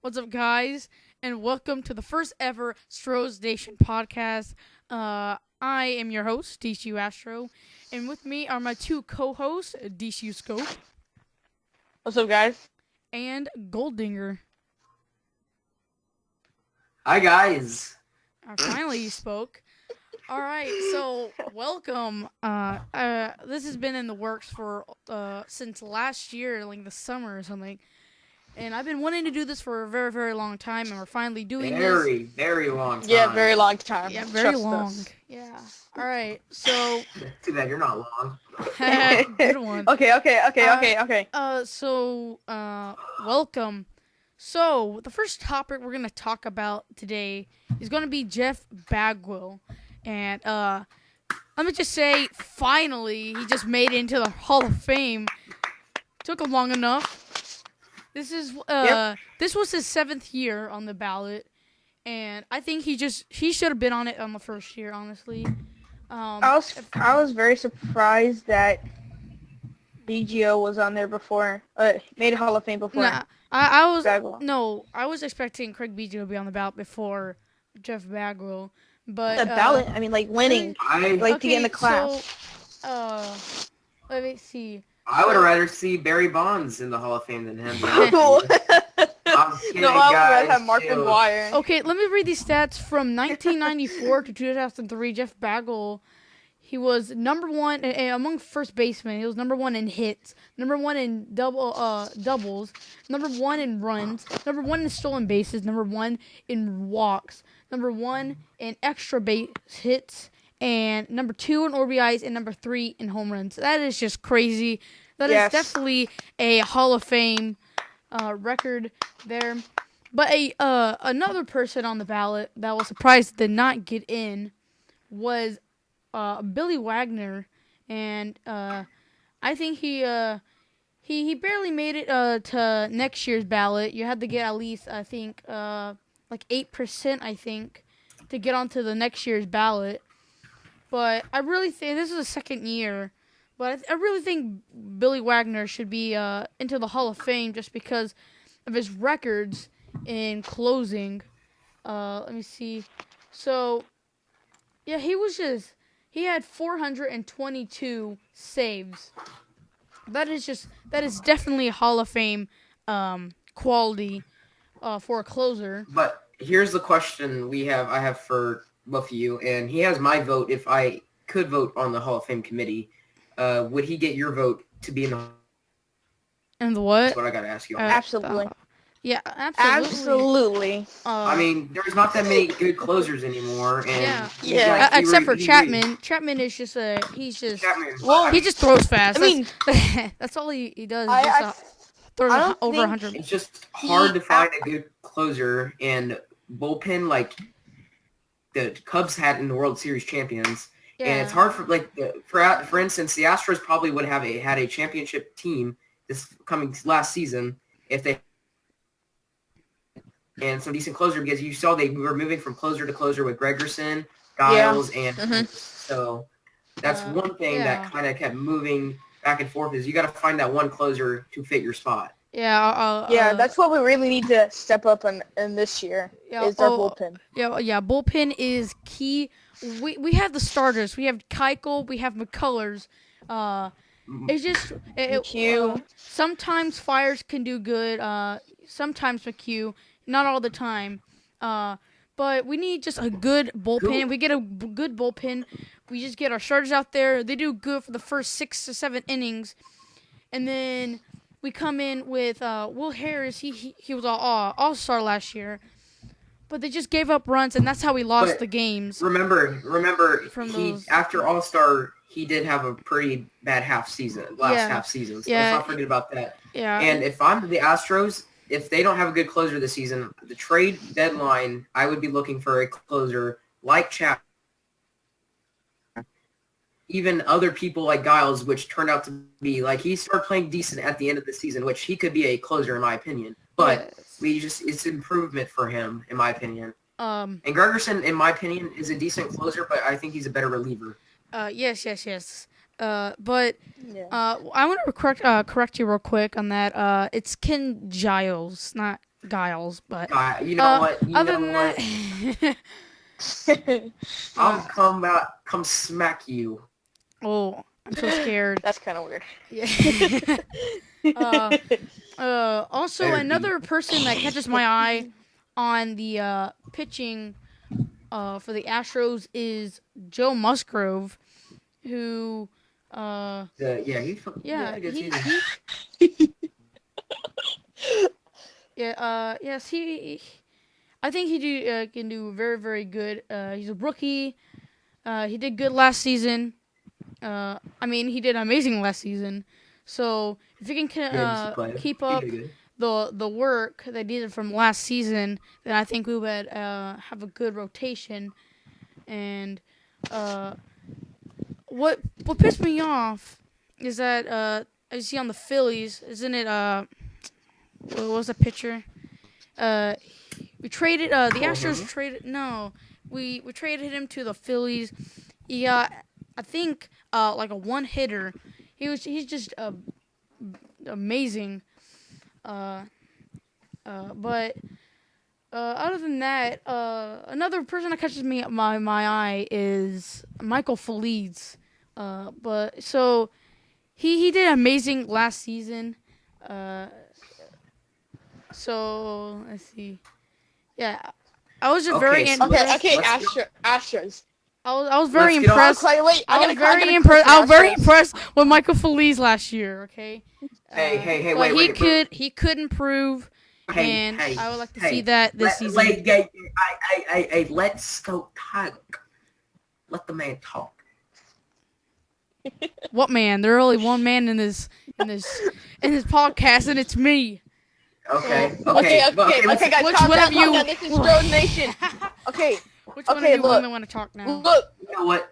What's up, guys? And welcome to the first ever Stros Nation podcast. I am your host, DCU Astro, and with me are my two co-hosts, DCU Scope What's up, guys? and Golddinger. Hi guys. Finally, you spoke. All right, so welcome. This has been in the works for since last year, like the summer or something. And I've been wanting to do this for a very, very long time, and we're finally doing this. Very long time. Yeah, very long time. Yeah, very Trust long. us. Yeah. All right. So. Too bad you're not long. Good one. Okay. Welcome. So, the first topic we're going to talk about today is going to be Jeff Bagwell. And, let me just say, finally, he just made it into the Hall of Fame. Took him long enough. This was his 7th year on the ballot. And I think he should have been on it on the first year, honestly. I was very surprised that BGO was on there before. Made Hall of Fame before. Nah, I was Bagwell. no, I was expecting Craig Beasley to be on the ballot before Jeff Bagwell, but The ballot. I mean, like winning, like to get in the class. So, let me see. I would rather see Barry Bonds in the Hall of Fame than him. No, I'm kidding, I would guys. have Mark Chill. McGuire. Okay, let me read these stats from 1994 to 2003. Jeff Bagwell, he was number one among first basemen. He was number one in hits, number one in doubles, number one in runs, number one in stolen bases, number one in walks, number one in extra base hits, and number two in RBIs, and number three in home runs. That is just crazy. That is definitely a Hall of Fame record there. But another person on the ballot that was surprised did not get in was Billy Wagner, and I think he barely made it to next year's ballot. You had to get at least, I think, like 8%, I think, to get onto the next year's ballot. But I really think this is the second year, but I really think Billy Wagner should be into the Hall of Fame just because of his records in closing. Let me see. So, yeah, he had 422 saves. That is definitely a Hall of Fame quality for a closer. But here's the question I have for both of you, and he has my vote if I could vote on the Hall of Fame committee. Would he get your vote to be in the And the what? That's what I gotta ask you. Absolutely. Yeah, absolutely. I mean, there's not that many good closers anymore, and Yeah. Except for Chapman. Chapman is just he just throws fast. I mean, that's all he does. I Throws don't over think 100. it's just hard to find a good closer and bullpen like the Cubs had in the World Series champions. Yeah. And it's hard for instance, the Astros probably would have had a championship team this coming last season if they and some decent closer, because you saw they were moving from closer to closer with Gregerson, Giles, and so that's one thing that kind of kept moving back and forth is you got to find that one closer to fit your spot. Yeah. That's what we really need to step up in this year. Is our bullpen. Yeah. Bullpen is key. We have the starters. We have Keuchel. We have McCullers. It's just sometimes Fires can do good. Sometimes McHugh. Not all the time. But we need just a good bullpen. If we get a good bullpen, we just get our starters out there. They do good for the first 6 to 7 innings. And then we come in with Will Harris. He was all-star last year. But they just gave up runs, and that's how we lost the games. Remember, after All-Star, he did have a pretty bad half season. So let's not forget about that. Yeah. And if I'm the Astros, if they don't have a good closer this season, the trade deadline, I would be looking for a closer like Chapman. Even other people like Giles, which turned out to be like he started playing decent at the end of the season, which he could be a closer in my opinion. But it's improvement for him in my opinion. And Gregerson, in my opinion, is a decent closer, but I think he's a better reliever. Yes. But I want to correct you real quick on that. It's Ken Giles, not Giles, but You know what? You other know than what? that, I'll come smack you. oh, I'm so scared. That's kind of weird. Yeah. Also, Better another person that catches my eye on the pitching for the Astros is Joe Musgrove, who Yeah, he's yeah a good he season. yes I think he can do very very good. He's a rookie. He did good last season. I mean, he did amazing last season. So if he can keep He up did good. the work that he did from last season, then I think we would have a good rotation. And what pissed me off is that as you see on the Phillies, isn't it? What was the pitcher? We traded the Astros traded we traded him to the Phillies. He got I think like a one hitter. He's just amazing. But other than that, another person that catches my eye is Michael Feliz. But so he did amazing last season. So let's see. Yeah, I was just very impressed. Okay, Astros. I was very impressed. Wait, I was very impressed with Michael Feliz last year. Okay. Hey, but wait. He could improve, and I would like to see that this season. Let's go talk. Let the man talk. What man? There's only one man in this podcast, and it's me. Okay, guys. Which one of you? This is Stros Nation. Okay. Which one of you women want to talk now? Look. You know what?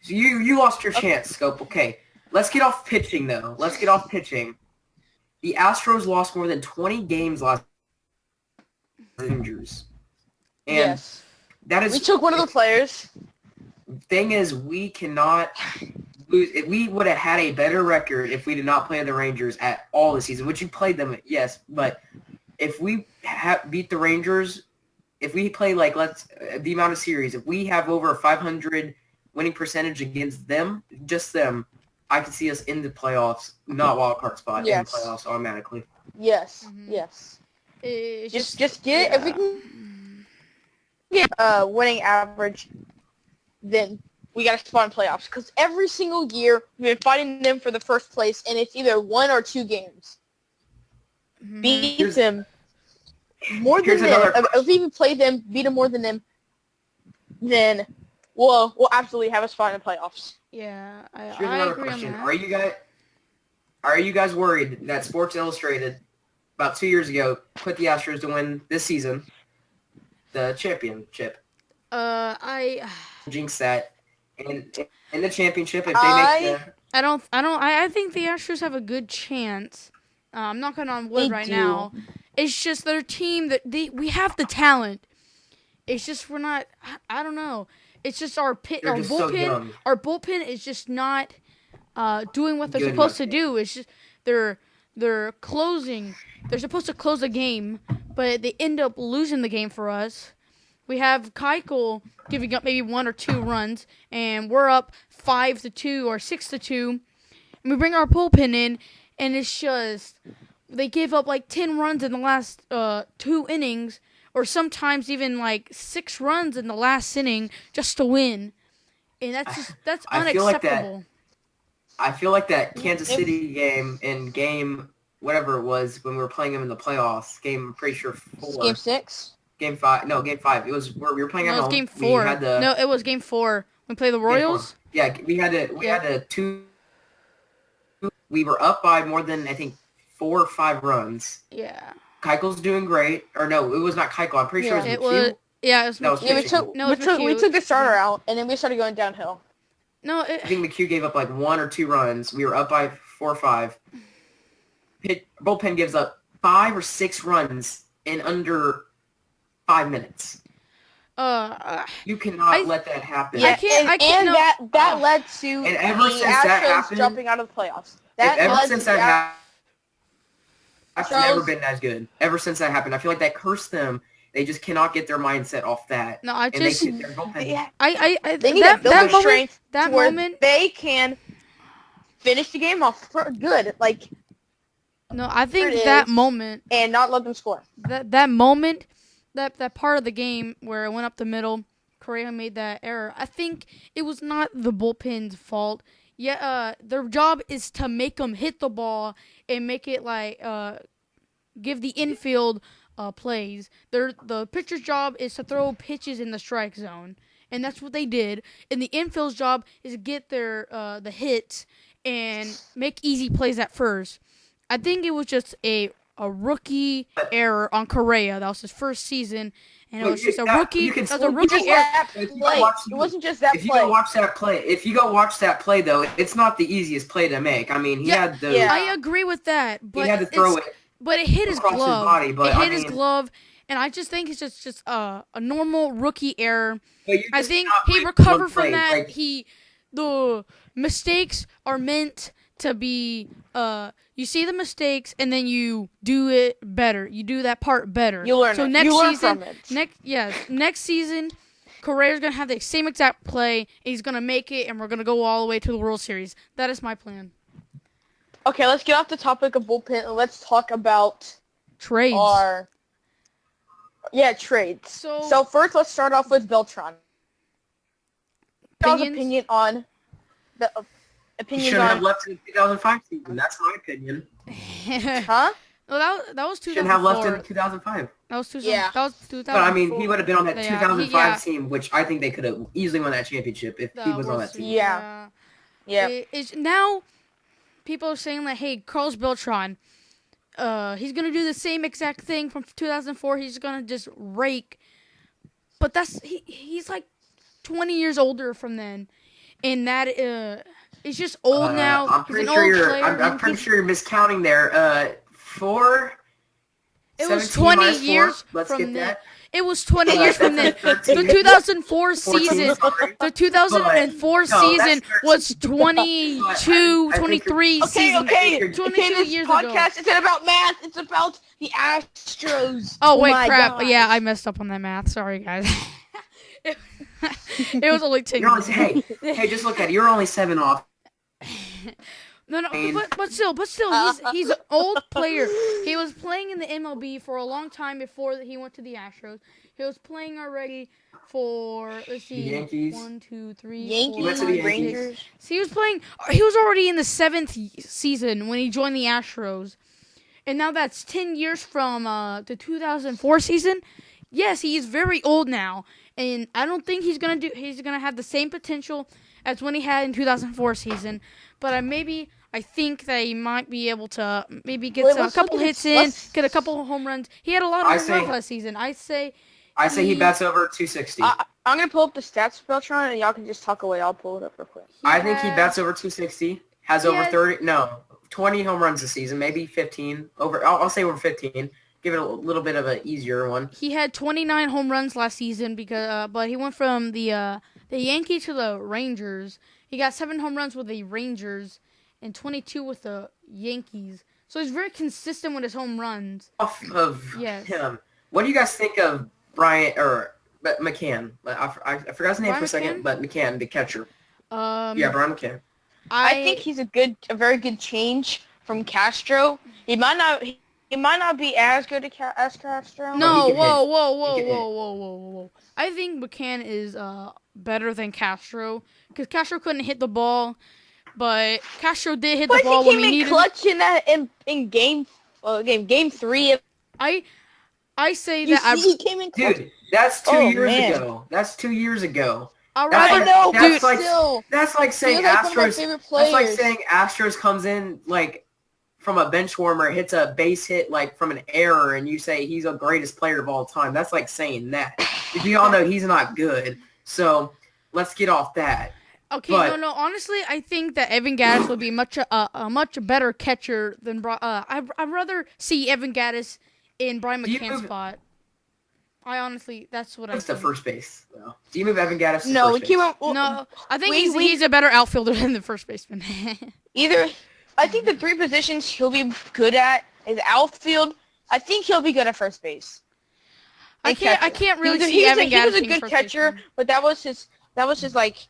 So you lost your chance, Scope. Okay, let's get off pitching though. The Astros lost more than 20 games last Rangers. And yes. That is. We took one of the players. Thing is, we cannot lose. We would have had a better record if we did not play the Rangers at all this season, which you played them, yes. But if we beat the Rangers, if we play the amount of series, if we have over a 500 winning percentage against them, just them, I can see us in the playoffs, not wild card spot, in the playoffs automatically. Yes, yes. Just get if we can get a winning average, then we got to spot in playoffs. Because every single year we've been fighting them for the first place, and it's either 1 or 2 games. Mm-hmm. Beat them more than them. If we even play them, beat them more than them, then we'll absolutely have a spot in the playoffs. Yeah, Here's I another agree question. on that. Are you guys worried that Sports Illustrated about 2 years ago put the Astros to win this season the championship? I jinx that in the championship if they make I think the Astros have a good chance. I'm knocking on wood right now. It's just their team that we have the talent. It's just we're not. I don't know. It's just our bullpen. So our bullpen is just not doing what they're supposed to do. It's just they're closing. They're supposed to close a game, but they end up losing the game for us. We have Keuchel giving up maybe 1 or 2 runs, and we're up 5-2 or 6-2. And we bring our bullpen in, and it's just they give up like 10 runs in the last 2 innings, or sometimes even like 6 runs in the last inning just to win. And that's unacceptable. I feel like that Kansas City game in game whatever it was when we were playing them in the playoffs. I'm pretty sure 4. Game 6. Game 5. No, Game 5. It was where we were playing at home. It was Game 4. It was Game 4. We played the Royals. Yeah, we had a 2. We were up by more than I think 4 or 5 runs. Yeah. Keuchel's doing great. Or no, it was not Keuchel. I'm pretty sure it was McHugh. Yeah, it was McHugh. We took the starter out, and then we started going downhill. I think McHugh gave up like 1 or 2 runs. We were up by 4 or 5. Bullpen gives up 5 or 6 runs in under 5 minutes. You cannot let that happen. Yeah, that led to the Astros jumping out of the playoffs. Ever since that happened, That's never been as good. Ever since that happened, I feel like that cursed them. They just cannot get their mindset off that. No, I just they need to build that their strength that to where moment they can finish the game off for good. Like no, I think that moment and not let them score. That moment, that part of the game where it went up the middle, Correa made that error. I think it was not the bullpen's fault. Yeah, their job is to make them hit the ball and make it like give the infield plays. The pitcher's job is to throw pitches in the strike zone, and that's what they did. And the infield's job is to get their the hits and make easy plays at first. I think it was just a rookie error on Correa. That was his first season, and it was just a rookie. That was a rookie error. It wasn't just that play. If you go watch that play, though, it's not the easiest play to make. I mean, he had the. Yeah. I agree with that, but he had to throw it. But it hit his glove. His body, but it hit his glove, and I just think it's just a normal rookie error. I think he recovered from that. The mistakes are meant to be. You see the mistakes, and then you do it better. You do that part better. You learn. So next season, next season, Correa's gonna have the same exact play. And he's gonna make it, and we're gonna go all the way to the World Series. That is my plan. Okay, let's get off the topic of bullpen and let's talk about trades. Trades. So first, let's start off with Beltran. Opinion on the opinion. Shouldn't have left in the 2005 season. That's my opinion. Huh? No, that was 2004. Shouldn't have left in 2005. That was 2000. Yeah. That was 2004. But I mean, he would have been on that 2005 team, which I think they could have easily won that championship if he was on that team. Yeah. Now, people are saying that, hey, Carlos Beltran, he's gonna do the same exact thing from 2004. He's gonna just rake, but he's like 20 years older from then, and that is just old now. I'm pretty sure you're miscounting there. It was 20 years from then. It was 20 years from then. The 2004 season, the 2004 season was 22, 23 season. Okay. 22 years ago. This podcast isn't about math. It's about the Astros. Oh wait, crap. God. Yeah, I messed up on that math. Sorry, guys. It was only 10 years. Hey, just look at it. You're only 7 off. No, but still, he's an old player. He was playing in the MLB for a long time before he went to the Astros. He was playing already for Yankees. 1, 2, 3, Yankees, 4, 5, Rangers. So he was playing. He was already in the 7th season when he joined the Astros, and now that's 10 years from the 2004 season. Yes, he is very old now, and I don't think he's gonna have the same potential as when he had in 2004 season. But I think that he might be able to maybe get a couple hits in, get a couple of home runs. He had a lot of home runs last season. I say he bats over 260. I'm going to pull up the stats for Beltran, and y'all can just talk away. I'll pull it up real quick. I think he bats over 260, has over 20 home runs this season, maybe 15. I'll say over 15. Give it a little bit of an easier one. He had 29 home runs last season, but he went from the Yankees to the Rangers. He got 7 home runs with the Rangers and 22 with the Yankees. So he's very consistent with his home runs. Off of him, what do you guys think of McCann? I forgot his name for a second, but McCann, the catcher. Brian McCann. I think he's a very good change from Castro. He might not be as good as Castro. No, whoa. I think McCann is better than Castro because Castro couldn't hit the ball, but Castro did hit the ball when we needed. But he came in clutch in game 3. I say that he came in clutch. Dude, that's 2 years ago. That's 2 years ago. That's like saying Astros. That's like saying Astros comes in like from a bench warmer, hits a base hit like from an error, and you say he's the greatest player of all time. That's like saying that. We all know he's not good. So let's get off that. Okay, no. Honestly, I think that Evan Gattis would be a much better catcher than I'd rather see Evan Gattis in Brian McCann's spot. That's what I think. That's the first base, though. Do you move Evan Gattis to first base? No, I think he's a better outfielder than the first baseman. I think the 3 positions he'll be good at His outfield, I think he'll be good at first base. I can't really see Evan Gaddis. He was a good catcher, but that was his like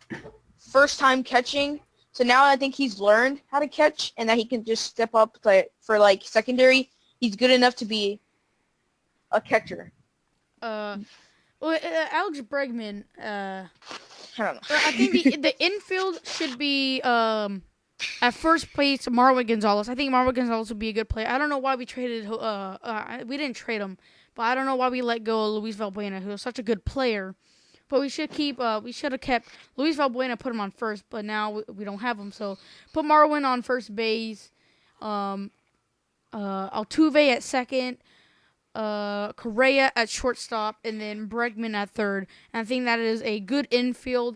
first time catching. So now I think he's learned how to catch, and that he can just step up for like secondary. He's good enough to be a catcher. Alex Bregman. I don't know. I think the infield should be at first place Marwin Gonzalez. I think Marwin Gonzalez would be a good player. I don't know why we traded. We didn't trade him, but I don't know why we let go of Luis Valbuena, who was such a good player. But we should keep. We should have kept Luis Valbuena, put him on first, but now we don't have him. So put Marwin on first base. Altuve at second. Correa at shortstop, and then Bregman at third. And I think that is a good infield.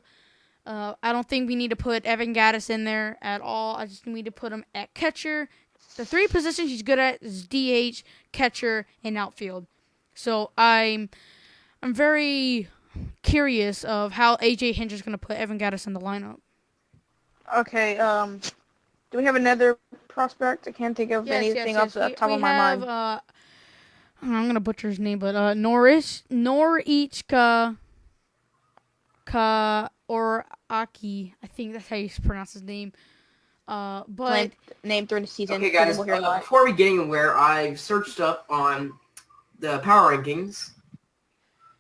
I don't think we need to put Evan Gaddis in there at all. I just need to put him at catcher. The three positions he's good at is DH, catcher, and outfield. So I'm very curious of how AJ Hinch is going to put Evan Gaddis in the lineup. Okay. Do we have another prospect? I can't think of anything off the top of my mind. I'm going to butcher his name, but Norichka Oraki. I think that's how you pronounce his name. But name during the season. Okay, guys, before we get anywhere, I've searched up on the power rankings,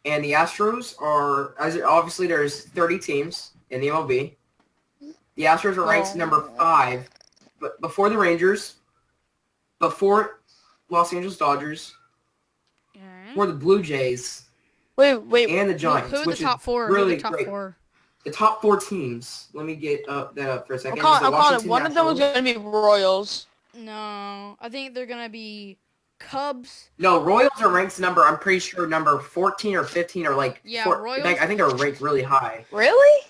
and the Astros are, obviously there's 30 teams in the MLB. The Astros are ranked number 5, but before the Rangers, before Los Angeles Dodgers, for the Blue Jays, and the Giants, who are the top four? Really the top great. Four? The top 4 teams. Let me get that up for a second. I'm calling it. One of them was going to be Royals. No, I think they're going to be Cubs. No, Royals are ranked I'm pretty sure number 14 or 15 or like. Royals. I think they're ranked really high. Really?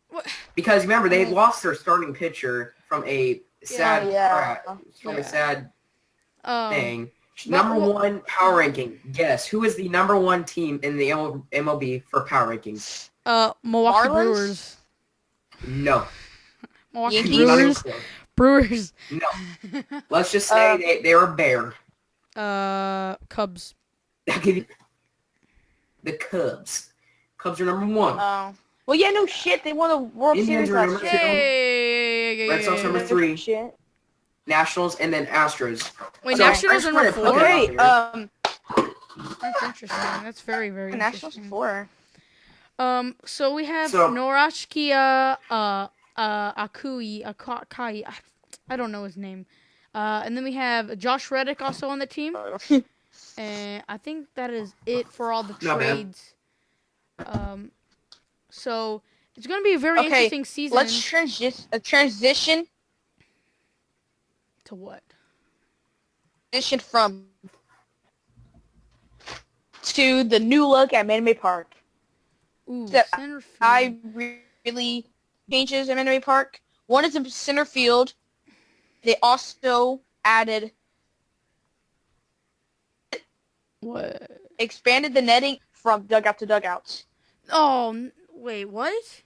What? Because remember they lost their starting pitcher from a sad thing. Number 1 power ranking. Guess who is the number 1 team in the MLB for power rankings? Milwaukee Marlins? Brewers. No. Milwaukee Brewers. No. Let's just say they were a bear. Cubs. I'll give you the Cubs. Cubs are number 1. Oh. Well, yeah, no shit. They won the World Indians Series are last number year. 2. Red Sox number 3. Shit. Nationals, and then Astros. Wait, Nationals are number 4? Okay, that's interesting. That's very, very Nationals interesting. 4. So we have Norashkia Akai. I don't know his name. And then we have Josh Reddick also on the team. And I think that is it for all the trades. So it's going to be a very interesting season. Let's transition. To what? Transition to the new look at Minute Maid Park. Ooh, center field. I really changes at Minute Maid Park. One is in center field. They also added expanded the netting from dugout to dugouts. Oh, wait, what?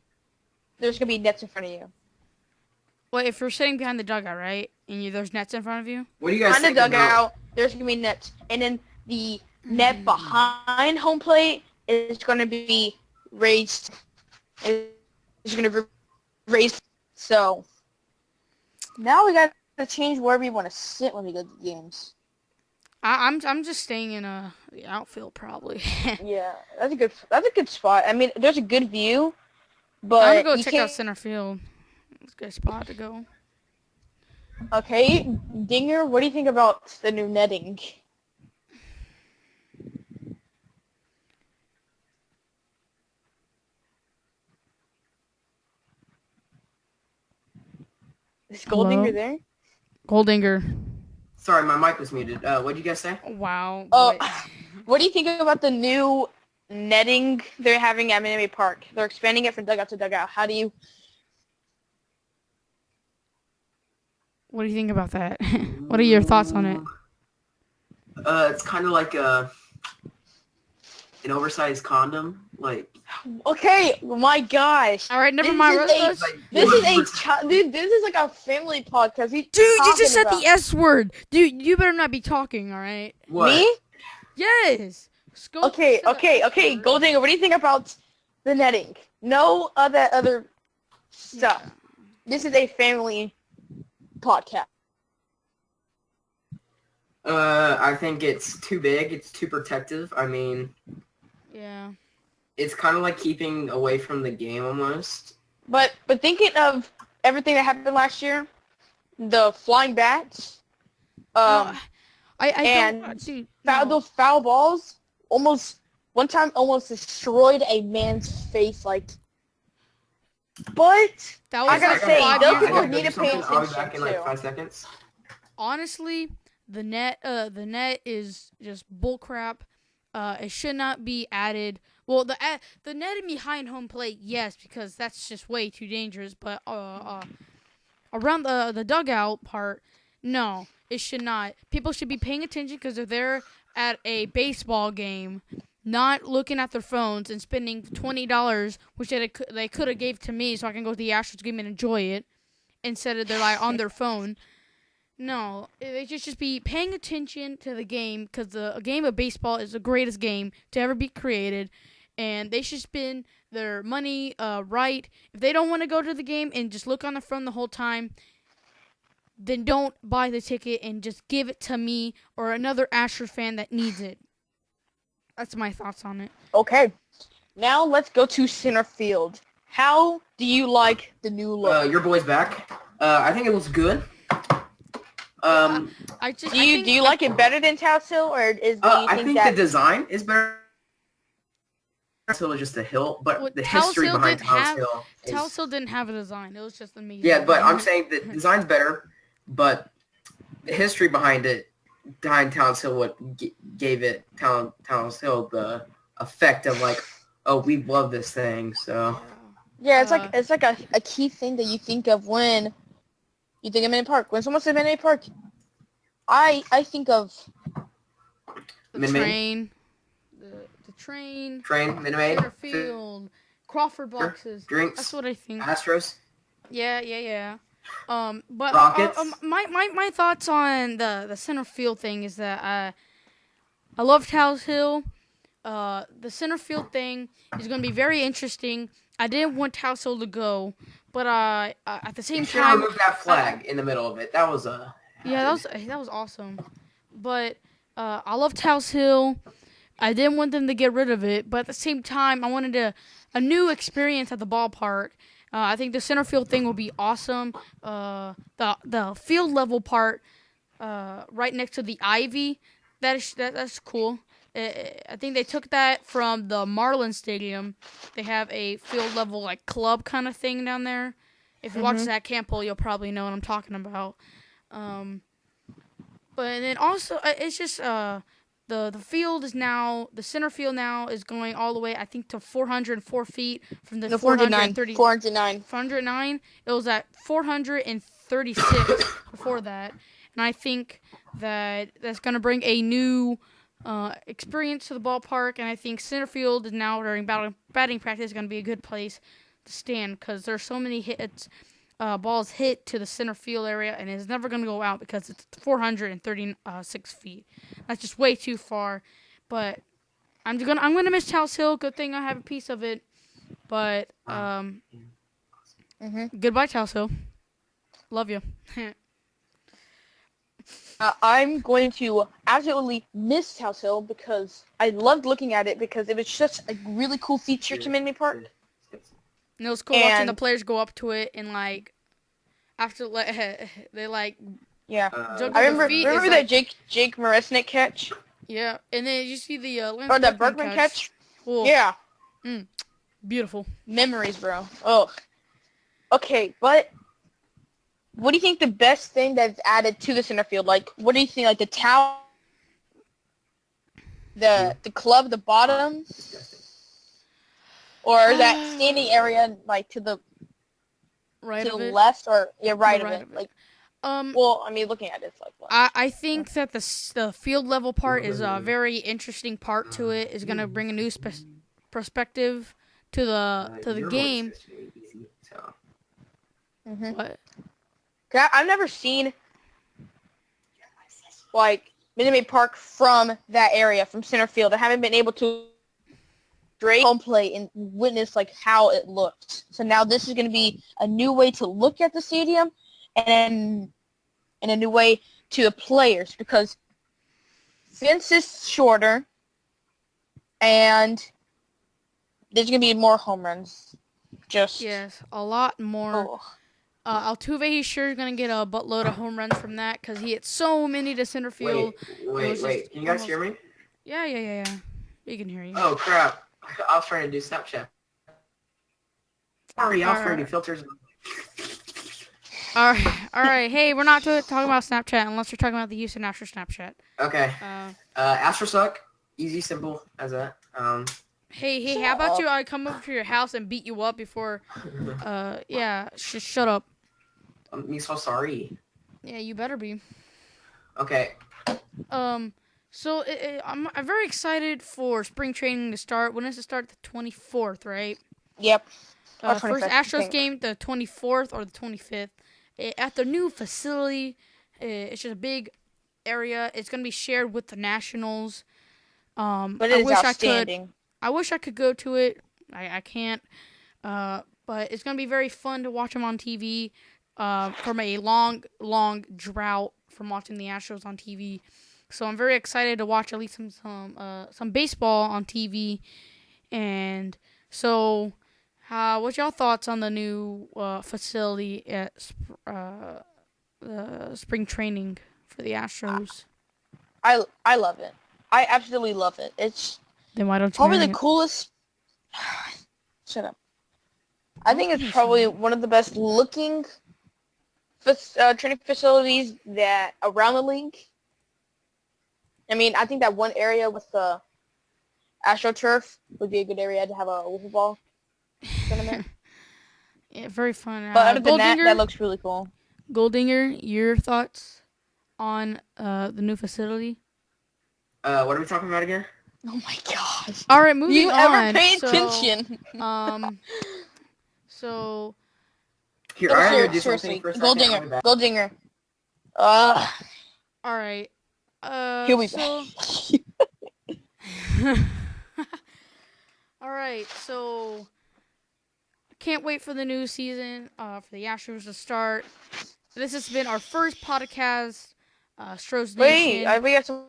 There's going to be nets in front of you. Wait, if you're sitting behind the dugout, right? And there's nets in front of you? What do you guys think? Behind the dugout, there's going to be nets. And then the net behind home plate is going to be raised. It's going to be raised. So, now we got to change where we want to sit when we go to the games. I'm just staying in the outfield probably. Yeah, that's a good spot. I mean, there's a good view, but I'm gonna go check out center field. It's a good spot to go. Okay, Dinger, what do you think about the new netting? Is Goldinger there? Goldinger. Sorry, my mic was muted. What did you guys say? Wow. What do you think about the new netting they're having at Minute Maid Park? They're expanding it from dugout to dugout. What do you think about that? What are your thoughts on it? It's kind of like an oversized condom. Like, Okay, my gosh. All right, never mind. This is like a family podcast. Dude, you just said the S word. Dude, you better not be talking, all right? What? Me? Yes. Okay. Goldinger, what do you think about the netting? No other stuff. Yeah. This is a family podcast. I think it's too big. It's too protective. I mean, yeah. It's kind of like keeping away from the game almost. But thinking of everything that happened last year, the flying bats, those foul balls, one time almost destroyed a man's face. Like, but I gotta say, those people need to pay attention I'll be back in like 5 seconds. Honestly, the net is just bullcrap. It should not be added. Well, the netting behind home plate, yes, because that's just way too dangerous. But around the dugout part, no, it should not. People should be paying attention because they're there at a baseball game, not looking at their phones and spending $20, which they could have gave to me so I can go to the Astros game and enjoy it, instead of they're like on their phone. No, they should just be paying attention to the game because a game of baseball is the greatest game to ever be created, and they should spend their money right. If they don't want to go to the game and just look on the phone the whole time, then don't buy the ticket and just give it to me or another Astros fan that needs it. That's my thoughts on it. Okay, now let's go to center field. How do you like the new look? Your boy's back. I think it looks good. Do you like it better than Taos Hill, or I think the design is better. Taos Hill is just a hill, but the history behind Taos Hill. Taos Hill didn't have a design. It was just amazing. Yeah, but I'm saying the design's better, but the history behind Taos Hill, what gave it Taos Hill the effect of like, oh, we love this thing. So yeah, it's like a key thing that you think of when you think of Minute Park. When someone says Minute Park, I think of the train, the train, Minute Maid, center field, Crawford boxes. Drinks. That's what I think. Astros. Yeah. But Rockets. My thoughts on the center field thing is that I love Taos Hill. The center field thing is going to be very interesting. I didn't want Taos Hill to go. But at the same time, remove that flag in the middle of it. That was that was awesome. But I love Taos Hill. I didn't want them to get rid of it, but at the same time, I wanted a new experience at the ballpark. I think the center field thing will be awesome. The field level part, right next to the ivy, that's cool. I think they took that from the Marlins Stadium. They have a field level like club kind of thing down there. If you watch Zach Campbell, you'll probably know what I'm talking about. But then also it's just the field is now, the center field now is going all the way I think to 404 feet from the 430. 409. It was at 436 before that, and I think that's going to bring a new experience to the ballpark, and I think center field is now during batting practice is going to be a good place to stand because there's so many balls hit to the center field area, and it's never going to go out because it's 436 feet. That's just way too far. But I'm gonna miss Taos Hill. Good thing I have a piece of it. But goodbye, Taos Hill. Love you. I'm going to absolutely miss Taos Hill because I loved looking at it because it was just a really cool feature to Minute Park. And it was cool watching the players go up to it and like after they like I remember that Jake Maresnick catch. Yeah, and then you see the or the Bergman catch. Cool. Yeah. Beautiful memories, bro. Oh. Okay, but what do you think the best thing that's added to the center field? Like, what do you think? Like the tower, the club, the bottom, or that standing area, like to the left or right of it? Like, well, I mean, looking at it, it's like. I think that the field level part is a very interesting part to it. Is going to bring a new perspective to the game. Easy, so. What? I've never seen like Minute Maid Park from that area, from center field. I haven't been able to straight home play and witness like how it looked. So now this is going to be a new way to look at the stadium, and a new way to the players, because fence is shorter and there's going to be more home runs. Yes, a lot more. Oh. Altuve, he's sure going to get a buttload of home runs from that because he hit so many to center field. Wait. Can you guys hear me? Yeah. We can hear you. Oh, crap. I was trying to do Snapchat. Sorry, I was trying to do filters. All right. Hey, we're not talking about Snapchat unless you're talking about the Houston Astros Snapchat. Okay. Astros suck. Easy, simple as that. Hey, how about I come over to your house and beat you up before? Yeah, shut up. I'm so sorry. Yeah, you better be. Okay. So I'm very excited for spring training to start. When does it start? The 24th, right? Yep. First Astros game, the 24th or the 25th. At the new facility, it's just a big area. It's gonna be shared with the Nationals. But it is outstanding. I wish I could go to it. I can't. But it's gonna be very fun to watch them on TV. From a long drought from watching the Astros on TV. So I'm very excited to watch at least some baseball on TV. And so, what's y'all thoughts on the new facility at spring training for the Astros? I love it. I absolutely love it. It's then why don't you probably the coolest. Shut up. I think it's probably one of the best looking training facilities that around the league. I mean, I think that one area with the AstroTurf would be a good area to have a wiffle ball tournament. Yeah, very fun. But other than that looks really cool. Goldinger, your thoughts on the new facility? What are we talking about again? Oh my gosh! All right, moving on. You ever pay attention? So. Here, I gotta do something for a second. Goldinger. All right. He'll be back. All right, so can't wait for the new season for the Astros to start. This has been our first podcast, Stros Nation. Wait, we got some.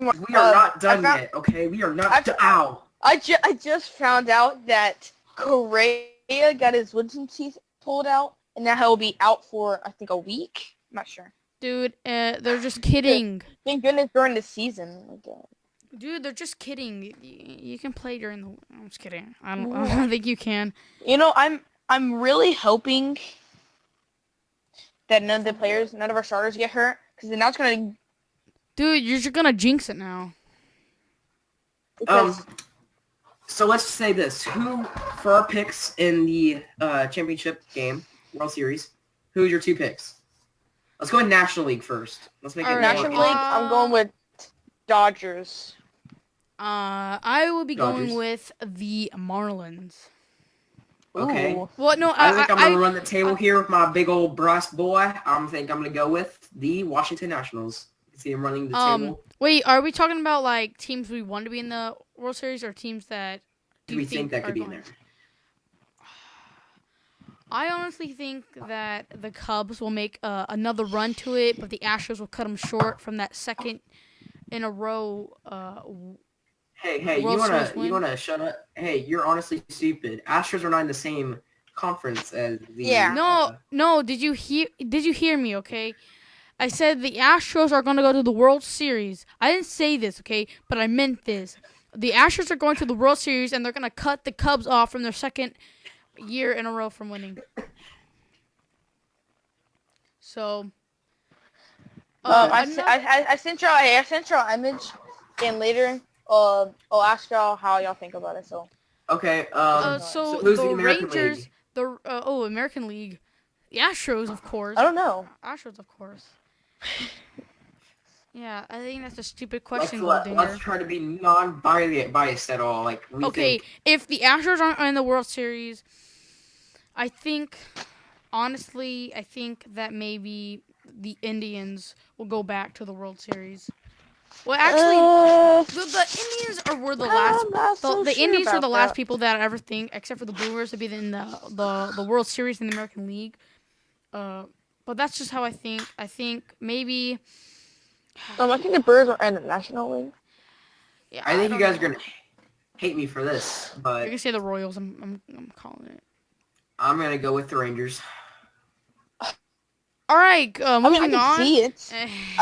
We are not done yet, okay? We are not done. Ow! I just found out that Correa got his wisdom teeth pulled out, and now he'll be out for, I think, a week. I'm not sure. Dude, they're just kidding. Thank goodness during the season. Dude, they're just kidding. You can play during the... I'm just kidding. I don't think you can. You know, I'm really hoping that none of our starters get hurt, because then that's going to... Dude, you're just going to jinx it now. So let's say this. Who, for our picks in the championship game, World Series, who's your two picks? Let's go in National League first. Let's make it National League. I'm going with Dodgers. I will be going with the Marlins. Okay. Ooh. Well, no, I think I'm going to run the table here with my big old brass boy. I think I'm going to go with the Washington Nationals. See him running the table. Wait, are we talking about like teams we want to be in the World Series or teams that do we think that could be in there? I honestly think that the Cubs will make another run to it, but the Astros will cut them short from that second in a row. Hey, you wanna shut up? Hey, you're honestly stupid. Astros are not in the same conference as the. Yeah. No. Did you hear me? Okay. I said the Astros are going to go to the World Series. I didn't say this, okay, but I meant this. The Astros are going to the World Series, and they're going to cut the Cubs off from their second year in a row from winning. So, I sent y'all an image, and later I'll ask y'all how y'all think about it. So. Okay. So who's the the American Rangers, League? American League, the Astros, of course. I don't know. Astros, of course. Yeah, I think that's a stupid question, Let's try to be non-biased at all. Like we think. If the Astros aren't in the World Series, I think, honestly, that maybe the Indians will go back to the World Series. Well, actually, the Indians were the last. The Indians were the last people that I ever think, except for the Brewers, to be in the World Series in the American League. But that's just how I think. I think maybe. I think the Brewers are in the National League. Yeah, I think you guys are gonna hate me for this, but you're gonna say the Royals. I'm calling it. I'm gonna go with the Rangers. All right, moving on. I can see it.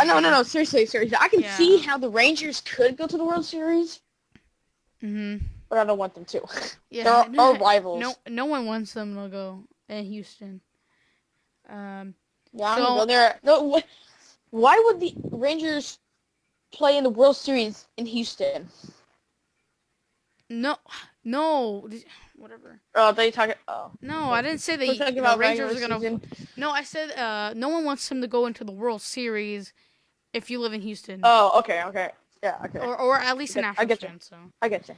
No, seriously. I can see how the Rangers could go to the World Series. But I don't want them to. Yeah, they're our rivals. No one wants them to go in Houston. I'm gonna go there. No, why would the Rangers play in the World Series in Houston? No, whatever. Oh, they talking. Oh. No, I didn't say the Rangers are gonna. Season. No, I said no one wants them to go into the World Series if you live in Houston. Oh, okay, yeah, okay. Or at least an Astros fan. So I get you.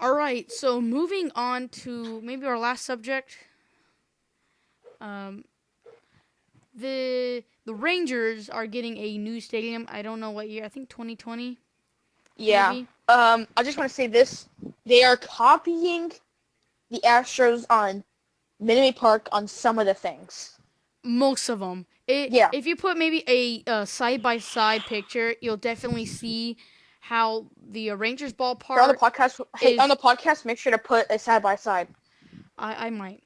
All right, so moving on to maybe our last subject. The Rangers are getting a new stadium. I don't know what year. I think 2020. Yeah. Maybe. I just want to say this. They are copying the Astros on Minute Maid Park on some of the things. Most of them. If you put maybe a side-by-side picture, you'll definitely see how the Rangers ballpark on the podcast. On the podcast, make sure to put a side-by-side. I might.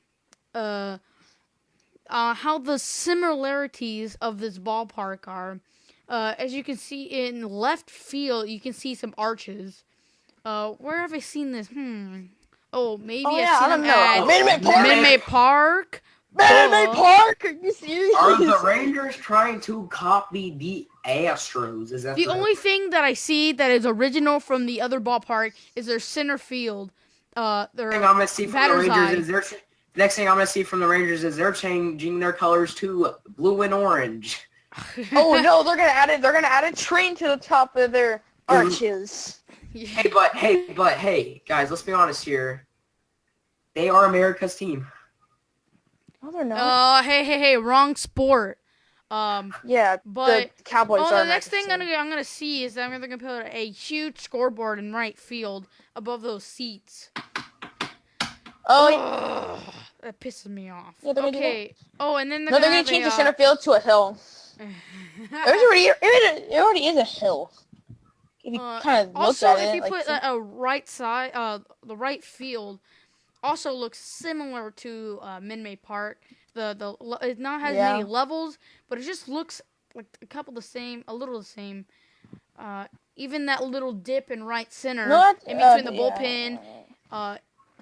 How the similarities of this ballpark are. As you can see in left field, you can see some arches. Where have I seen this? Oh, maybe I don't know. Minute Maid Park. Minute Maid Park? Are you serious? Are the Rangers trying to copy the Astros? Is that the only thing that I see that is original from the other ballpark is their center field. Their thing I'm gonna see from the Rangers is next thing I'm gonna see from the Rangers is they're changing their colors to blue and orange. Oh no, they're gonna add it. They're gonna add a train to the top of their arches. Hey, guys, let's be honest here. They are America's team. No, they're not. Hey, wrong sport. Yeah, but the Cowboys are. The next thing I'm gonna see is that they're gonna put a huge scoreboard in right field above those seats. Oh, that pisses me off. Yeah, okay. Oh, and then they're gonna change the center field to a hill. It already is a hill. If you kind of look at it, if you put a right side, the right field also looks similar to Minute Maid Park. It not has many levels, but it just looks like a little the same. Even that little dip in right center in between the bullpen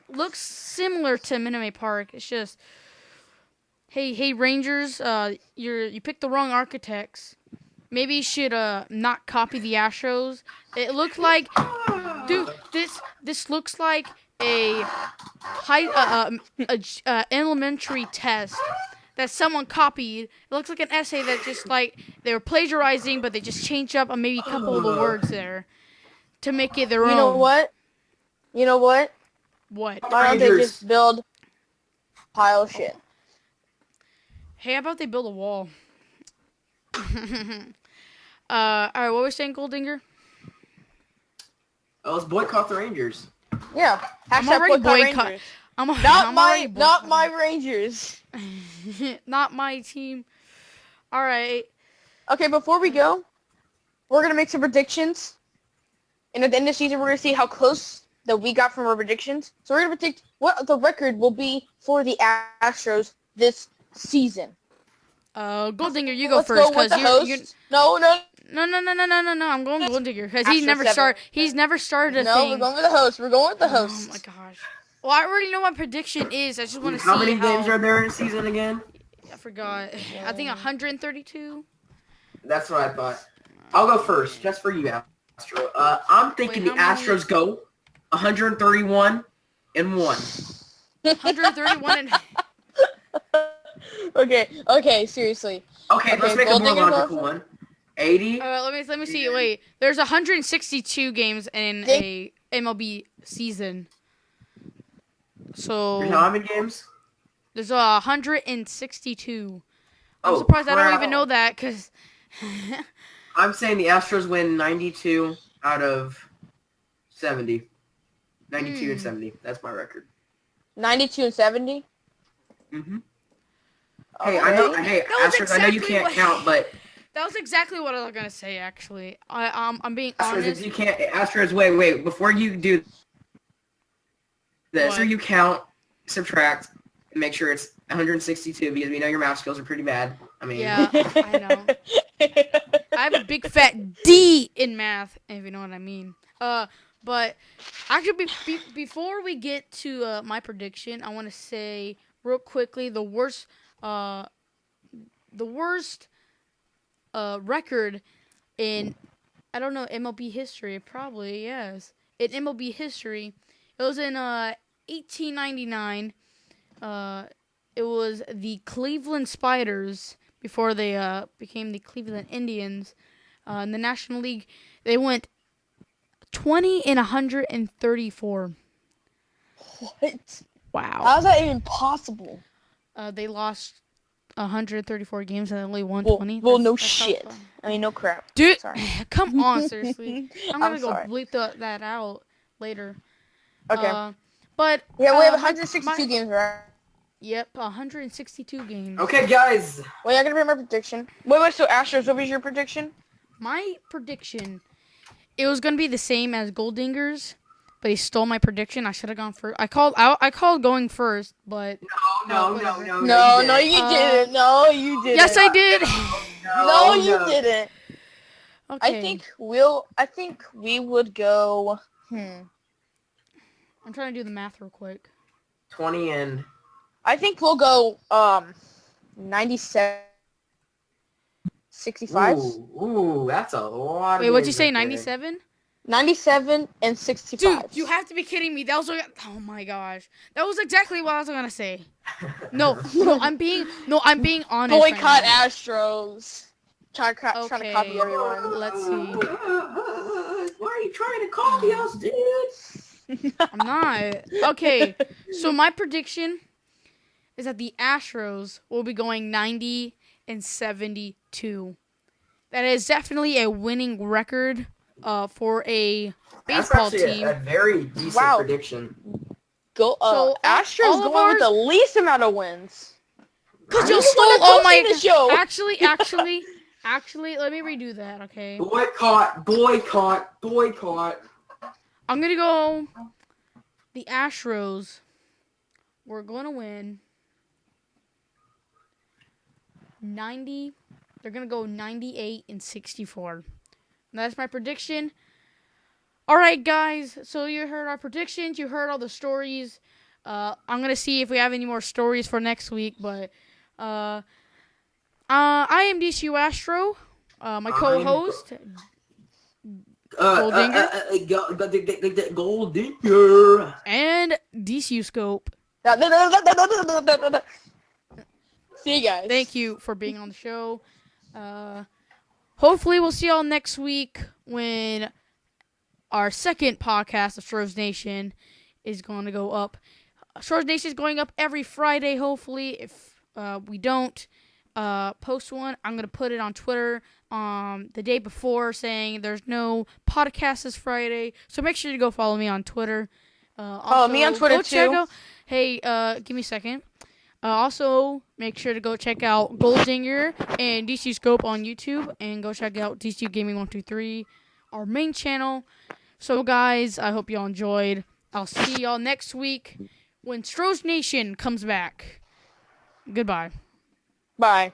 looks similar to Minute Maid Park. It's just, hey Rangers, you picked the wrong architects. Maybe you should not copy the Astros. It looks like, dude, this looks like a elementary test that someone copied. It looks like an essay that just like they were plagiarizing, but they just changed up maybe a couple of the words there to make it their own. You know what? What? Why don't they just build a pile of shit? Hey, how about they build a wall? All right, what were we saying, Goldinger? Oh, let's boycott the Rangers. Yeah, I'm already boycott. Not my Rangers. Not my team. All right. Okay, before we go, we're gonna make some predictions, and at the end of the season, we're gonna see how close that we got from our predictions. So we're gonna predict what the record will be for the Astros this season. Goldinger, you go first because you're. No. I'm going Goldinger because he's never started a thing. No, we're going with the host. Oh my gosh. Well, I already know what my prediction is. I just want to see how many games are there in a season again? I forgot. I think 132. That's what I thought. I'll go first, just for you, Astro. I'm thinking the Astros go 131-1. 131 and. Okay, seriously. Okay, let's make a more logical one. 80? Let me see. Wait, there's 162 games in a MLB season. So There's how many games? There's 162. I'm surprised I don't even know that because. I'm saying the Astros win 92 out of 70. 92 and 70. That's my record. 92 and 70? Mm-hmm. Okay. Hey, I know. Hey, Astros, I know you can't count, but that was exactly what I was gonna say. Actually, I'm being Astros, honest. if you can't, Astros, wait, before you do this, or you count, subtract, and make sure it's 162 because we know your math skills are pretty bad. I mean, yeah, I know. I have a big fat D in math, if you know what I mean. But actually, before we get to my prediction, I want to say real quickly the worst record in, I don't know, MLB history. Probably, yes. In MLB history, it was in 1899. It was the Cleveland Spiders before they became the Cleveland Indians. In the National League, they went 20 and 134. What? Wow. How is that even possible? They lost 134 games and they only won 20. Well, no shit. I mean, no crap. Dude, sorry. come on, seriously. I'm gonna go sorry. bleep that out later. Okay. But yeah, we have 162 games, right? Yep, 162 games. okay, guys. Wait, I gotta read my prediction. Wait, so Astros, what was your prediction? My prediction, it was gonna be the same as Goldinger's, but he stole my prediction. I should have gone first. I called going first, but No, you didn't. No, you didn't. yes, I did. No, you didn't. Okay. I think we would go. I'm trying to do the math real quick. 20 and. I think we'll go 97. 65? Ooh, that's a lot. Wait, what'd you say? 97? 97 and 65. Dude, you have to be kidding me. That was oh my gosh. That was exactly what I was gonna say. No, I'm being honest. Boycott Astros. Trying to copy everyone. Let's see. Why are you trying to copy us, dude? I'm not. Okay, so my prediction is that the Astros will be going 90 and 72. That is definitely a winning record for a baseball team. A very decent prediction. So Astros going with the least amount of wins. Because you stole all my. Actually, let me redo that. Okay. Boycott. I'm gonna go. The Astros. We're gonna win 90. They're going to go 98 and 64. That's my prediction. All right, guys. So you heard our predictions. You heard all the stories. I'm going to see if we have any more stories for next week. But I am DCU Astro. My co-host, Goldinger. And DCU Scope. See you guys. Thank you for being on the show. Hopefully we'll see y'all next week when our second podcast of Stros Nation is going to go up. Stros Nation is going up every Friday, hopefully. If we don't post one, I'm going to put it on Twitter the day before saying there's no podcast this Friday. So make sure to go follow me on Twitter. Follow me on Twitter too. Hey, give me a second. Also, make sure to go check out Goldinger and DC Scope on YouTube, and go check out DC Gaming 123, our main channel. So, guys, I hope y'all enjoyed. I'll see y'all next week when Stros Nation comes back. Goodbye. Bye.